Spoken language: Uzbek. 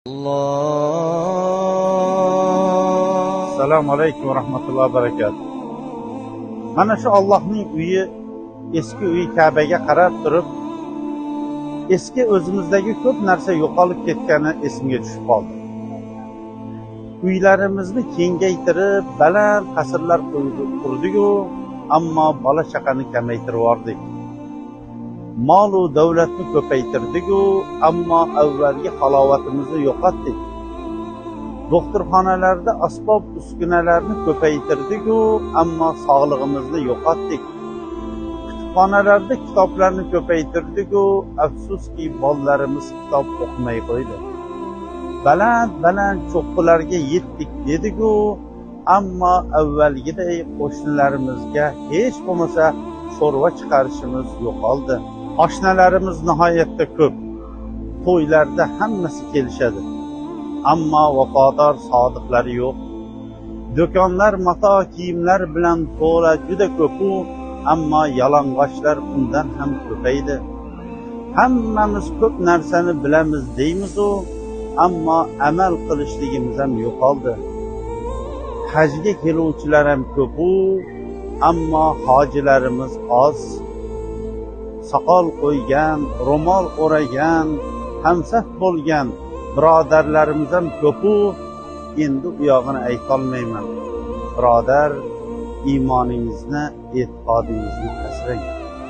Assalomu alaykum va rahmatullohi va barakatuh. Mana shu Allohning uyi, eski uyi Ka'baga qarab turib, eski o'zimizdagi ko'p narsa yo'qolib ketgani esimga tushib qoldi. Uylarimizni kengaytirib, baland qasrlar qurdik-ku, ammo bola chaqani kamaytirib yubordik. Mol va davlatni ko'paytirdik-ku, ammo avvalgi halovatimizni yo'qotdik. Doktorxonalarda asbob uskunalarni ko'paytirdik-ku, ammo sog'lig'imizni yo'qotdik. Kutubxonalarda kitoblarni ko'paytirdik-ku, afsuski bolalarimiz kitob o'qimay qo'ydi. Baland cho'qqilarga yetdik dedik-ku, ammo avvalgiday qo'shnilarimizga hech bo'lmasa sho'rva chiqarishimiz yo'qoldi. Oshnalarimiz nihoyatda ko'p. To'ylarda hammasi kelishadi. Ammo vafodor sodiqlari yo'q. Do'konlar mato kiyimlar bilan to'la juda ko'p-u, ammo yalang'ochlar undan ham ko'paydi. Hammamiz ko'p narsani bilamiz deymiz-u, ammo amal qilishligimiz ham yo'qoldi. Hajga keluvchilar ham ko'p-u, ammo hojilarimiz oz. Soqol qo'ygan, ro'mol o'ragan, hamsaf bo'lgan birodarlarimiz ham ko'p-u, endi u yog'ini aytolmayman. Birodar, iymoningizni, e'tiqodingizni asrang.